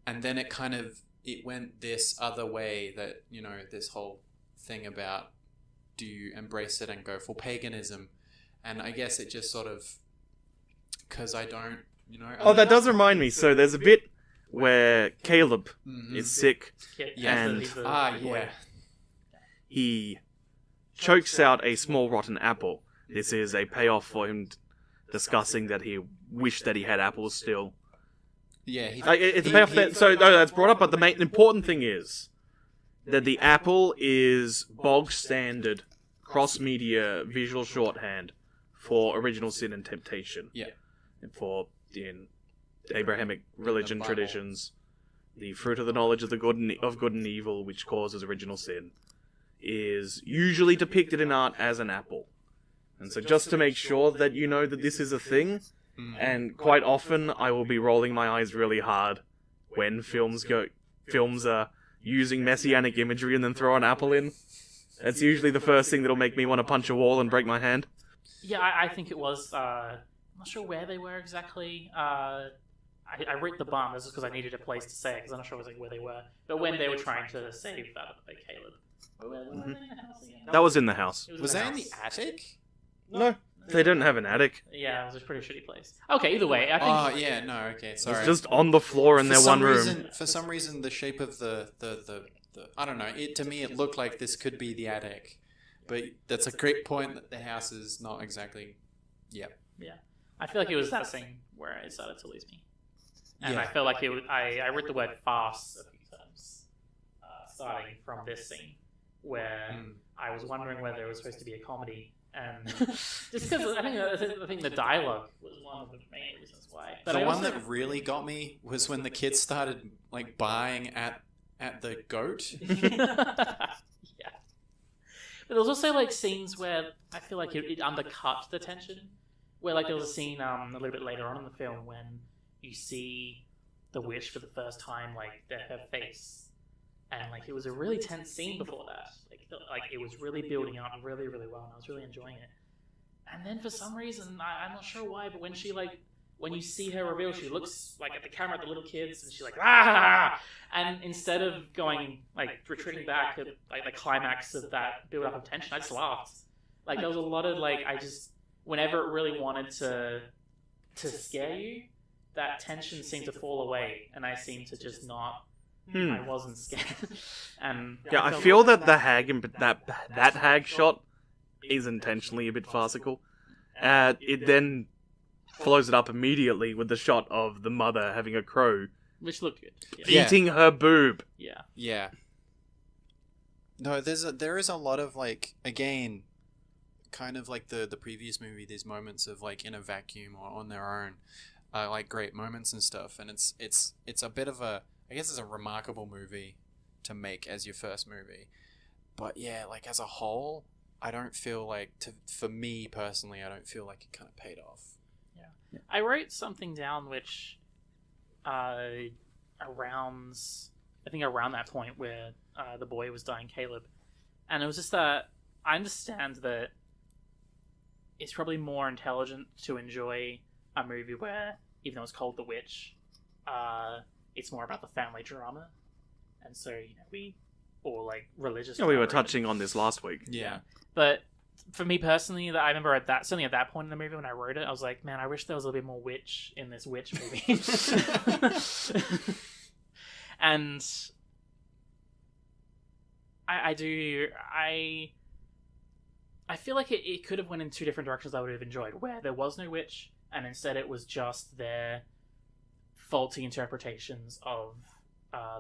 And then it went this other way that, this whole thing about, do you embrace it and go for paganism? And I guess it just sort of, because I don't,
that does remind me. So there's a bit where Caleb is sick, and he chokes out a small rotten apple. This is a payoff for him discussing that he wished that he had apples still.
Yeah,
it's a payoff that's brought up, but the main important thing is that the apple is bog standard cross-media visual shorthand for original sin and temptation.
Yeah.
And for in Abrahamic religion traditions, the fruit of the knowledge of good and evil, which causes original sin, is usually depicted in art as an apple. And so just to make sure that you know that this is a thing, and quite often I will be rolling my eyes really hard when films are using messianic imagery and then throw an apple in. That's usually the first thing that'll make me want to punch a wall and break my hand.
Yeah, I think it was... I'm not sure where they were exactly. I I wrote the bum. This is because I needed a place to say it because I'm not sure where they were. But when they were trying to save Caleb, where were they in the house again?
That was in the house.
Was that in the attic?
No, they didn't have an attic.
Yeah, it was a pretty shitty place. Okay, either way, I think.
Oh yeah, no, okay, sorry.
It's just on the floor in their one room.
For some reason, the shape of the I don't know. To me, it looked like this could be the attic, but that's a great point that the house is not exactly. Yeah.
Yeah, I feel like it was that scene where it started to lose me, and
Yeah.
I feel like it. I read the word farce a few times, starting from this scene where I was wondering whether it was supposed to be a comedy, and just because I think the dialogue was one of the main reasons why. But
The one that really got me was when the kids started like buying at the goat.
Yeah. But there was also like scenes where I feel like it undercut the tension. Where like there was a scene a little bit later on in the film when you see the witch for the first time, like her face, and like it was a really tense scene before that. Like it was really building up really really well, and I was really enjoying it. And then for some reason, I'm not sure why, but when you see her reveal, she looks like at the camera at the little kids, and she's like ah, and instead of going like retreating back at like the climax of that build up of tension, I just laughed. Like there was a lot of like whenever it really wanted to scare you, that tension seemed to fall away, and I seemed to just not. I wasn't scared. And
Yeah, I feel that the hag that hag shot is intentionally a bit farcical. It then follows it up immediately with the shot of the mother having a crow
which looked good.
Yeah.
eating her boob.
Yeah.
Yeah. No, there is a lot of like, again, kind of like the previous movie, these moments of like in a vacuum or on their own, like great moments and stuff, and it's a bit of a, I guess it's a remarkable movie to make as your first movie, but yeah, like as a whole, I don't feel like, for me personally, I don't feel like it kind of paid off.
Yeah. I wrote something down which around that point where the boy was dying, Caleb, and it was just that I understand that it's probably more intelligent to enjoy a movie where, even though it's called The Witch, it's more about the family drama, and so or like religious.
Yeah, we were
drama,
touching on this last week.
Yeah.
But for me personally, I remember certainly at that point in the movie when I wrote it, I was like, man, I wish there was a little bit more witch in this witch movie. And I feel like it could have went in two different directions I would have enjoyed, where there was no witch, and instead it was just their faulty interpretations of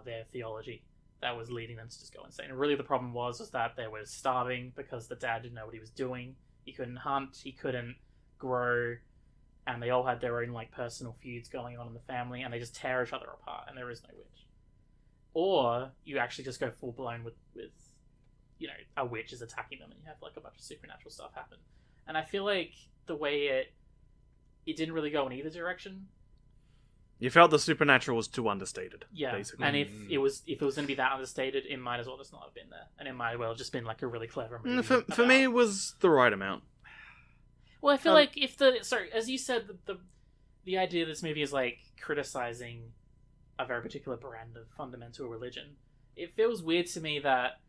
their theology that was leading them to just go insane. And really the problem was that they were starving because the dad didn't know what he was doing. He couldn't hunt, he couldn't grow, and they all had their own like personal feuds going on in the family, and they just tear each other apart, and there is no witch. Or you actually just go full blown with a witch is attacking them, and you have like a bunch of supernatural stuff happen. And I feel like the way it didn't really go in either direction.
You felt the supernatural was too understated.
Yeah,
basically.
and if it was going to be that understated, it might as well just not have been there, and it might as well have just been like a really clever movie.
For me, it was the right amount.
Well, I feel like as you said, the idea of this movie is like criticizing a very particular brand of fundamental religion. It feels weird to me that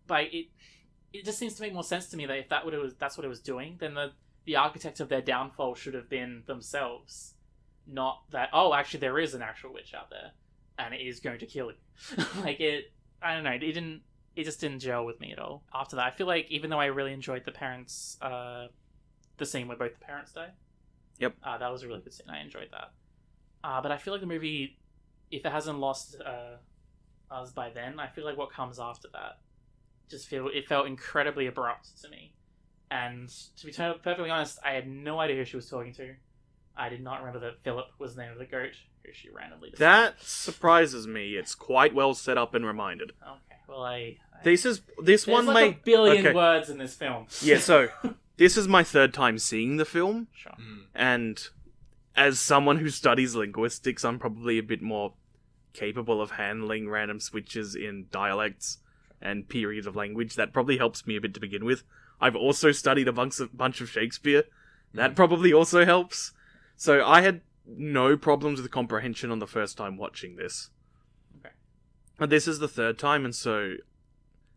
it just seems to make more sense to me that if that's what it was doing, then the architect of their downfall should have been themselves. Not that, oh, actually there is an actual witch out there, and it is going to kill you. I don't know, it just didn't gel with me at all. After that, I feel like even though I really enjoyed the parents, the scene where both the parents die.
Yep.
That was a really good scene, I enjoyed that. But I feel like the movie, if it hasn't lost us by then, I feel like what comes after that, it felt incredibly abrupt to me. And to be perfectly honest, I had no idea who she was talking to. I did not remember that Philip was the name of the goat who she randomly decided.
That surprises me. It's quite well set up and reminded.
Okay, well
This one
like a billion words in this film.
Yeah, so this is my third time seeing the film.
Sure.
And as someone who studies linguistics, I'm probably a bit more capable of handling random switches in dialects and periods of language. That probably helps me a bit to begin with. I've also studied a bunch of Shakespeare. That probably also helps. So I had no problems with comprehension on the first time watching this.
Okay.
But this is the third time, and so,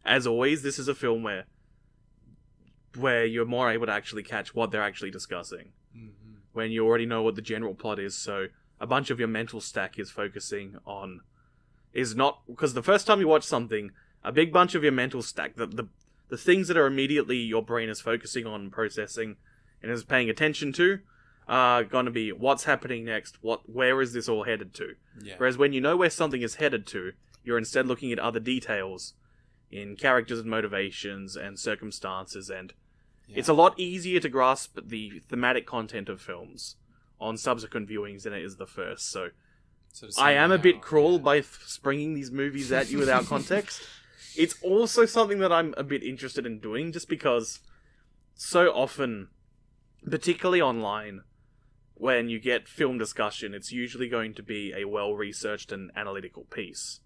as always, this is a film where you're more able to actually catch what they're actually discussing.
Mm-hmm.
When you already know what the general plot is, so a bunch of your mental stack is focusing on... is not... because the first time you watch something, a big bunch of your mental stack, the things that are immediately your brain is focusing on and processing and is paying attention to, are going to be what's happening next, where is this all headed to.
Yeah.
Whereas when you know where something is headed to, you're instead looking at other details in characters and motivations and circumstances, and it's a lot easier to grasp the thematic content of films on subsequent viewings than it is the first. So I am a bit cruel by springing these movies at you without context. It's also something that I'm a bit interested in doing, just because so often, particularly online, when you get film discussion, it's usually going to be a well-researched and analytical piece.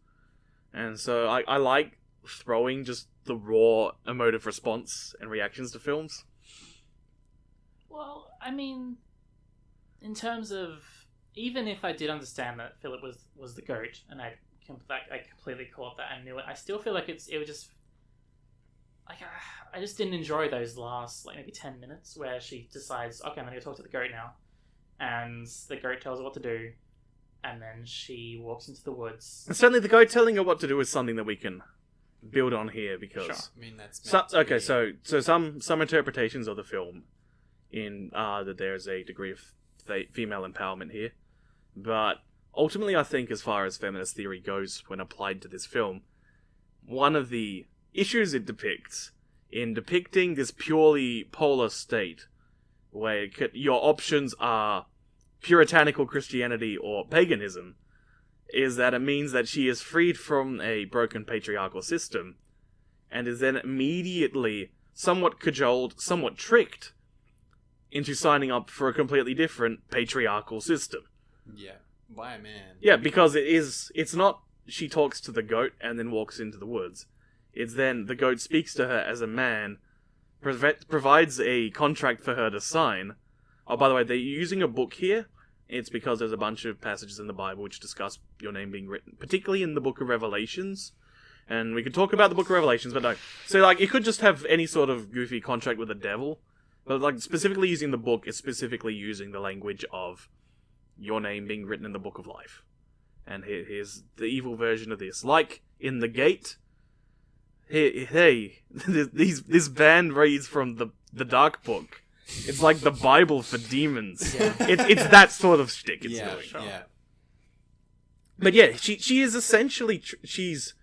And so I like throwing just the raw emotive response and reactions to films.
Well, I mean, in terms of, even if I did understand that Philip was the goat, and I completely caught that and knew it, I still feel like it was just like I just didn't enjoy those last maybe 10 minutes where she decides, okay, I'm gonna go talk to the goat now, and the goat tells her what to do, and then she walks into the woods.
And certainly the goat telling her what to do is something that we can build on here, because
Sure.
I mean, that's
so some interpretations of the film in that there's a degree of female empowerment here, but ultimately I think as far as feminist theory goes when applied to this film, one of the issues it depicts in depicting this purely polar state where your options are puritanical Christianity or paganism is that it means that she is freed from a broken patriarchal system and is then immediately somewhat cajoled, somewhat tricked into signing up for a completely different patriarchal system.
Yeah, by a man.
Yeah, because it's not she talks to the goat and then walks into the woods. It's then the goat speaks to her as a man, provides a contract for her to sign. Oh, by the way, they're using a book here. It's because there's a bunch of passages in the Bible which discuss your name being written, particularly in the Book of Revelations. And we could talk about the Book of Revelations, but no. So, you could just have any sort of goofy contract with the devil, but, specifically using the book is specifically using the language of your name being written in the Book of Life. And here's the evil version of this. Like in The Gate, hey, this band reads from the Dark Book. It's like the Bible for demons.
Yeah.
It's that sort of shtick it's doing.
Sure.
Yeah.
But yeah, she is essentially... she's...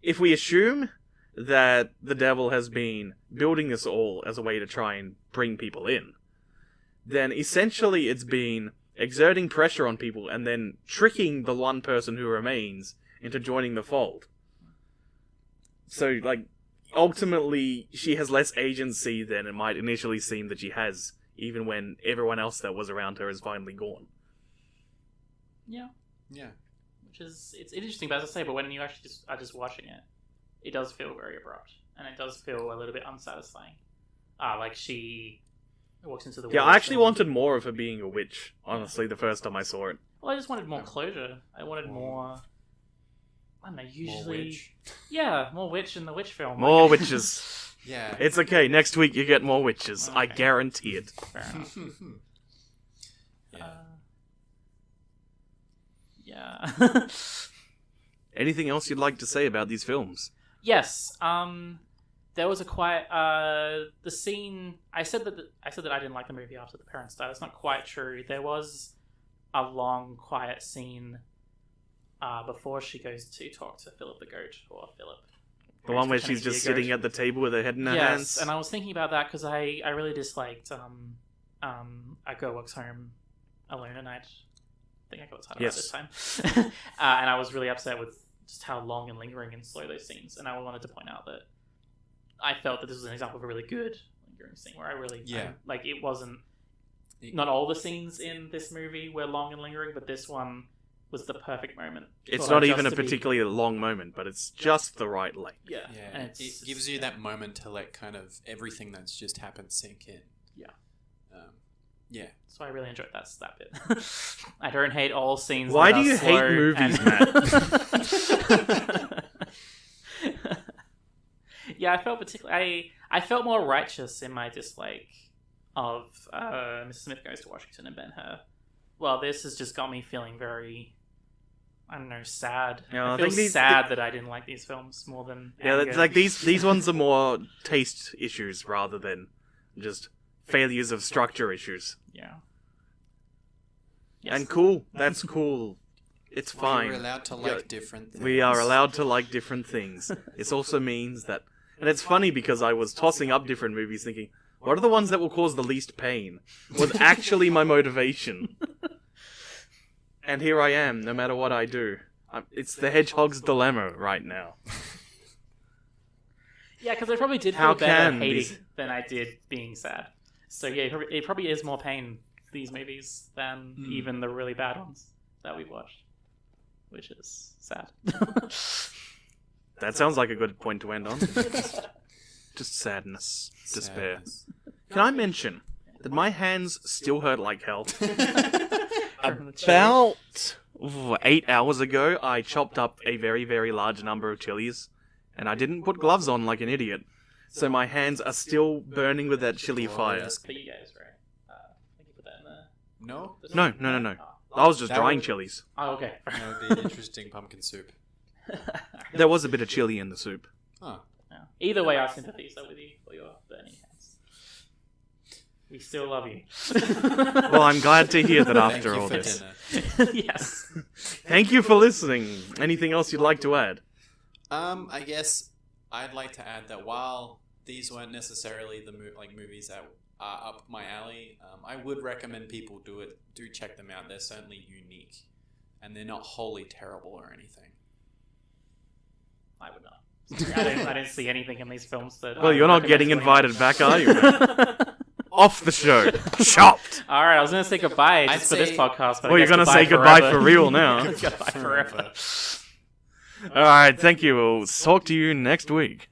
If we assume that the devil has been building this all as a way to try and bring people in, then essentially it's been exerting pressure on people and then tricking the one person who remains into joining the fold. So, ultimately, she has less agency than it might initially seem that she has, even when everyone else that was around her is finally gone.
Yeah.
Yeah.
Which is, it's interesting, but as I say, but when you actually are just watching it, it does feel very abrupt, and it does feel a little bit unsatisfying. Like she walks into the woods.
Yeah, I actually wanted more of her being a witch, honestly, the first time I saw it.
Well, I just wanted more closure. I wanted more... I don't know, usually...
More witch.
Yeah, more witch in the witch film.
More witches.
Yeah.
It's okay, next week you get more witches.
Okay.
I guarantee it.
Fair enough.
Yeah.
Yeah.
Anything else you'd like to say about these films?
Yes. There was a quiet. The scene. I said that I didn't like the movie after the parents died. That's not quite true. There was a long, quiet scene before she goes to talk to Philip the goat, or Philip.
The one where she's just sitting at the table with her head in her hands?
Yes, and I was thinking about that because I really disliked A Girl Walks Home Alone at Night. I think I got the title right this time. And I was really upset with just how long and lingering and slow those scenes. And I wanted to point out that I felt that this was an example of a really good lingering scene where I really... it wasn't... Not all the scenes in this movie were long and lingering, but this one was the perfect moment.
It's not even a particularly long moment, but it's just the right length.
Yeah.
Yeah,
And
it gives you that moment to let kind of everything that's just happened sink in.
Yeah.
Yeah.
So I really enjoyed that bit. I don't hate all scenes.
Why
that
do
are
you
slow
hate movies,
Matt? Yeah, I felt more righteous in my dislike of Mrs. Smith Goes to Washington and Ben-Hur. Well, this has just got me feeling very, I don't know, sad.
Yeah,
I feel sad that I didn't like these films more than anger.
it's like these ones are more taste issues rather than just failures of structure issues.
Yeah.
And cool. That's cool. It's fine.
We're allowed to like different things.
We are allowed to like different things. This also means that... And it's funny because I was tossing up different movies thinking, what are the ones that will cause the least pain? Was actually my motivation. And here I am, no matter what I do. It's the hedgehog's dilemma right now.
Yeah, because I probably did feel better hating than I did being sad. So yeah, it probably is more pain, these movies, than even the really bad ones that we watched. Which is sad.
That sounds like a good point to end on. Just sadness. Despair. Can I mention that my hands still hurt like hell? About 8 hours ago, I chopped up a very, very large number of chilies, and I didn't put gloves on like an idiot. So my hands are still burning with that chili fire.
For you guys, right? I think you put that in there.
No?
No. I was just drying chilies.
Oh, okay.
That would be an interesting pumpkin soup.
There was a bit of chili in the soup.
Oh.
Yeah. Either way, our sympathies are with you for your burning hands. We still love you.
Well, I'm glad to hear that after all
Thank you
this.
for dinner.
Yes.
Thank you for listening. Anything else you'd like to add?
I guess I'd like to add that while these weren't necessarily the movies that are up my alley, I would recommend people do check them out. They're certainly unique, and they're not wholly terrible or anything.
I would not. I didn't see anything in these films that.
Well, you're not getting invited back, are you? Off the show. Chopped.
All right, I was going to say goodbye just for this podcast, but
Well, you're going to say goodbye for real now.
Goodbye forever.
All right, thank you. We'll talk to you next week.